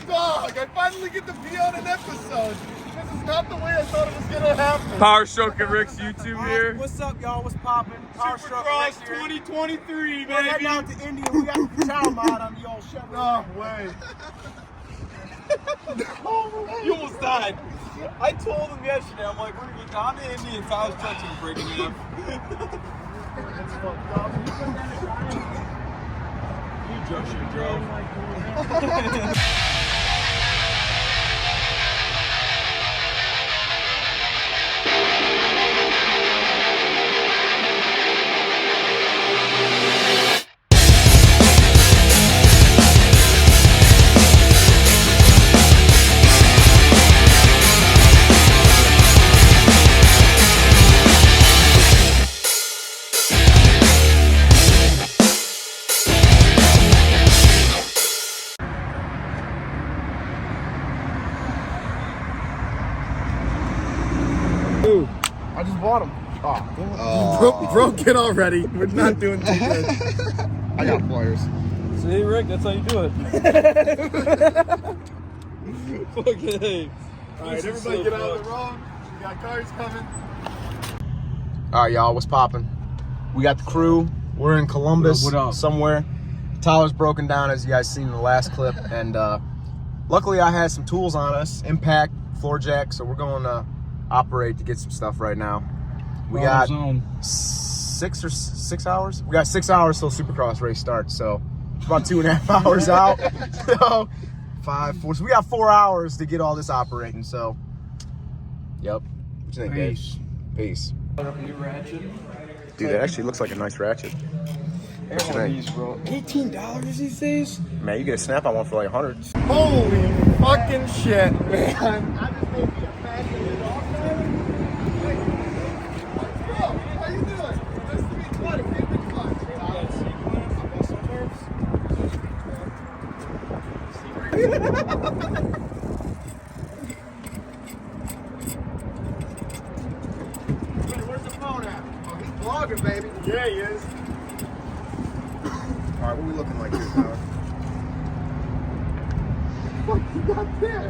dog. I finally get to be on an episode. This is not the way I thought it was gonna happen. Power Stroke and Rick's YouTube here. What's up, y'all? What's poppin'? SUPERCROSS 2023, baby. We're heading out to Indy and we got the chow mod on the old show. No way. You almost died. I told him yesterday, I'm like, we're gonna get down to Indy and Tyler's truck's gonna break me up. That's fucked up. You just should drove. I just bought them. Oh. Broke it already. We're not doing too good. I got pliers. See, Rick, that's how you do it. Okay. Alright, everybody get out of the road. We got cars coming. Alright, y'all, what's poppin'? We got the crew. We're in Columbus What up? somewhere. Tyler's broken down, as you guys seen in the last clip. And luckily I had some tools on us. Impact, floor jack. So we're going to operate to get some stuff right now. We got 6 hours. We got 6 hours till SUPERCROSS race starts, so it's about 2.5 hours out. So 5, 4. So we got 4 hours to get all this operating. So, yep. What you think, Peace. Dave? Peace. New ratchet. Dude, that actually looks like a nice ratchet. What you think? These, bro. $18 these days? Man, you get a snap-on one for like 100. Holy fucking shit, man. I just made me a packet of all time. Let's go. How you doing? Nice to meet you, buddy. Hey, big fun. Where's the phone at? Oh, he's vlogging, baby. Yeah, he is. All right, what are we looking like here, Tyler? What you got there?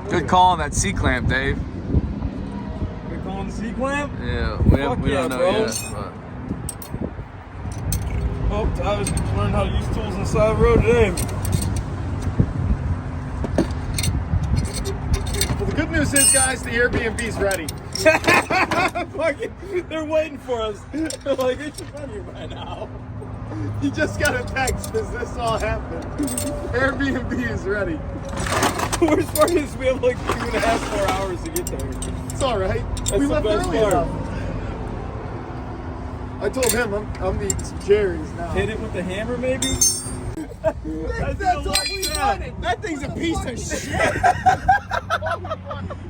Good call on that C-clamp, Dave. Good call on the C-clamp? Yeah, we Fuck don't yeah, know bro. yet. But. Oh, Tyler's learned how to use tools on the side of the road today. Well, the good news is, guys, the Airbnb's ready. Fucking, they're waiting for us. They're like, they should be here by now. You just got a text as this all happened. Airbnb is ready. Worst part is we have like 2.5, 4 hours to get there. It's all right. That's We the left best early part. enough. I told him I'm eating some cherries now. Hit it with the hammer, maybe? That's all we wanted. That thing's a piece of shit.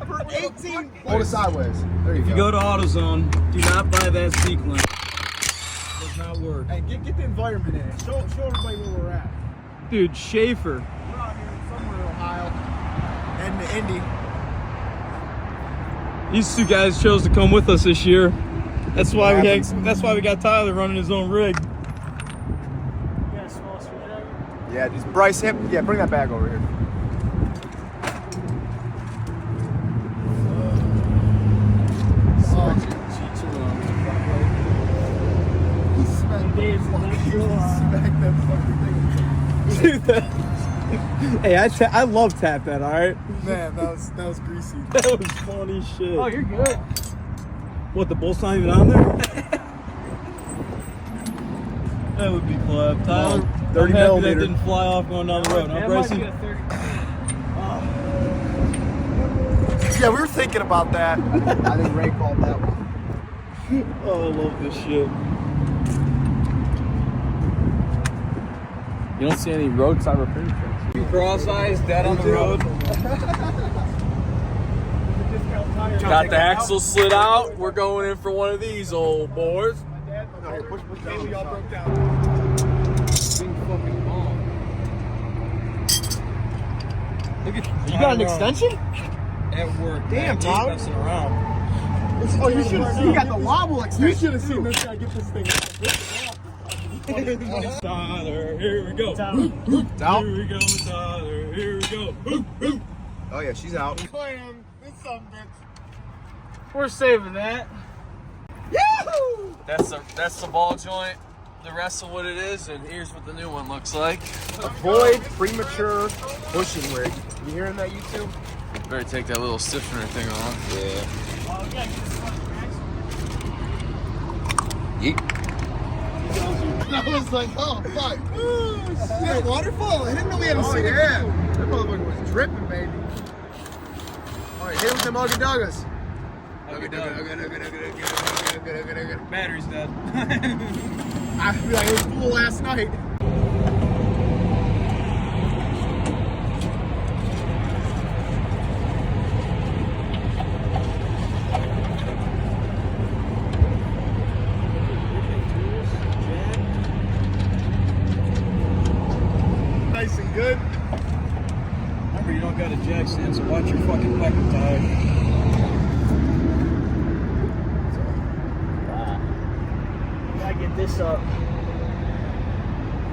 For 18. Hold it sideways. There If you go to AutoZone, do not buy that C-clamp. Does not work. Hey, get the environment in it. Show everybody where we're at. Dude, Schaefer. We're out here somewhere in Ohio. And the Indy. These two guys chose to come with us this year. That's why that's why we got Tyler running his own rig. Yeah, just Bryce, hip. Yeah, bring that bag over here. Hey, I love tap that, all right? Man, that was greasy. That was funny shit. Oh, you're good. What, the bolt's not even on there? That would be clap. Tyler, 30 I'm happy millimeter. that didn't fly off going down the road. Huh, Bryson? Yeah, we were thinking about that. I think Ray called that one. Oh, I love this shit. You don't see any roadside repair trucks. Cross-eyes, dead on the road. Got the axle slid out. We're going in for one of these old boys. Push down. We all broke down. Look at You got an extension? at work. Damn, Tyler. Messing around. Oh, you should have seen. You got the wobble extension. You should have seen this guy get this thing out. Tyler, here we go. It's out. Here we go, Tyler. Here we go. Oh yeah, she's out. Clam, this son of a bitch. We're saving that. Yahoo! That's the ball joint. The rest of what it is, and here's what the new one looks like. Avoid premature bushing rig. You hearing that, YouTube? Better take that little stiffener thing off. Yeah. Yeet. I was like, oh fuck. That waterfall. I didn't know we had a swimming pool. That motherfucker was dripping, baby. All right, hit with them Ugga Duggas. Battery's dead. I feel like it was cool last night. Nice and good. Remember, you don't got a jack stand, so watch your fucking pecking tire. Gotta get this up.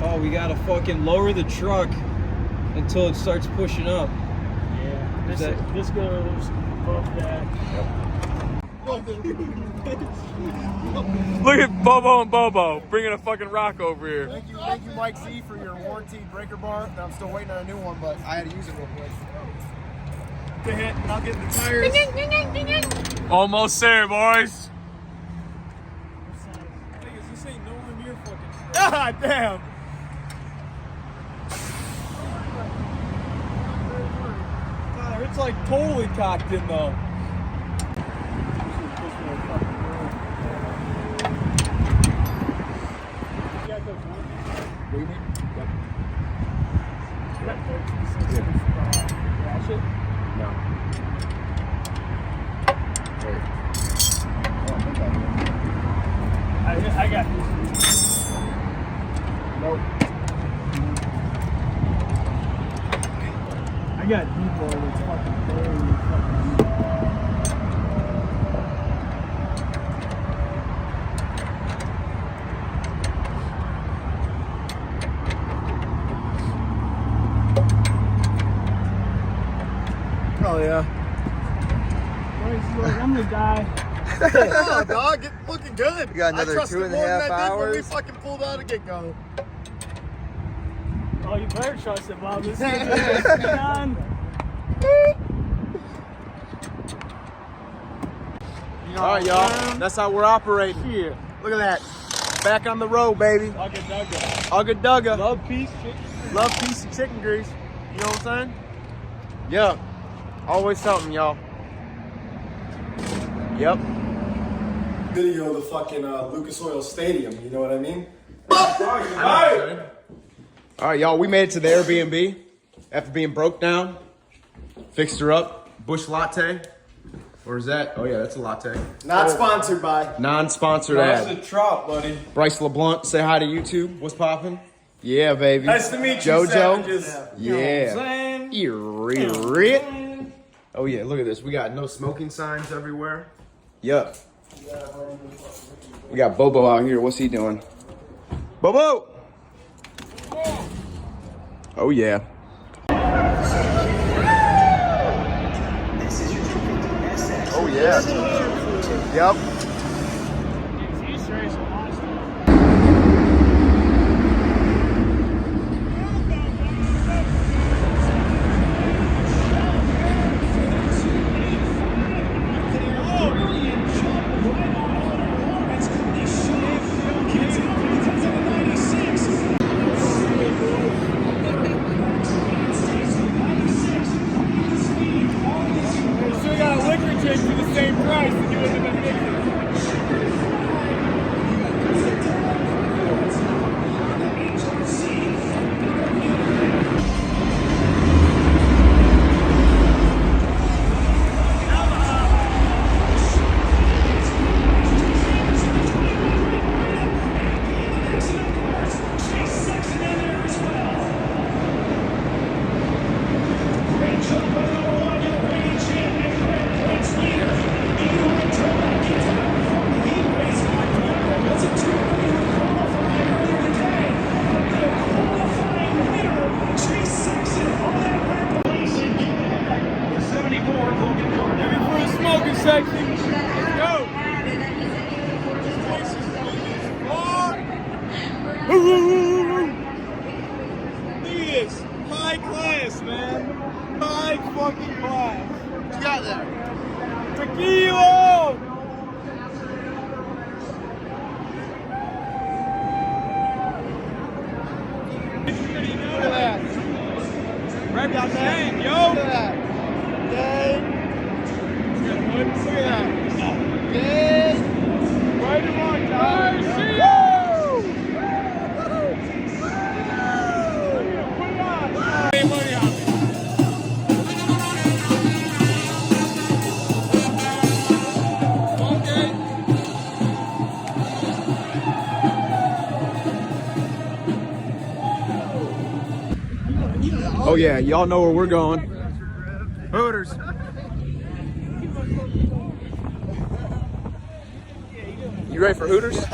Oh, we gotta fucking lower the truck until it starts pushing up. Yeah. That- This goes above that. Look at Bobo and Bobo bringing a fucking rock over here. Thank you, Mike Z, for your warranty breaker bar. I'm still waiting on a new one, but I had to use it real quick. The hit, and I'll get the tires. Almost there, boys. This ain't nowhere near fucking. God damn. Tyler, it's like totally cocked in though. I got Nope. I got deep oil that's fucking very fucking deep. Oh yeah. Boys, look, I'm the guy. Oh, dog, it's looking good. We got another I trusted 2.5 more than I did when we hours. fucking pulled out a get-go. Oh, you better trust it, Bob. This is done. All right, y'all. That's how we're operating. Here. Look at that. Back on the road, baby. Ugga Dugga. Love piece chicken. Love piece of chicken grease. You know what I'm saying? Yeah. Always something, y'all. Yep. Video of the fucking Lucas Oil Stadium, you know what I mean? All right, y'all. We made it to the Airbnb after being broke down. Fixed her up. Bush latte. Or is that? Oh yeah, that's a latte. Not sponsored by. Non-sponsored That's ad. a trout, buddy. Bryce LeBlanc, say hi to YouTube. What's poppin'? Yeah, baby. Nice to meet you, JoJo. savages. Yeah. Eerie. Oh yeah, look at this. We got no smoking signs everywhere. Yup. We got Bobo out here. What's he doing? Bobo! Oh yeah. Oh yeah. Yep. He's serious and honest. You still got a liquor drink for the same price and you wouldn't have been mixing. Represent, yo. Look at that. Gang. Look at that. Gang. Right along, guys. Oh yeah, y'all know where we're going. Hooters. You ready for Hooters?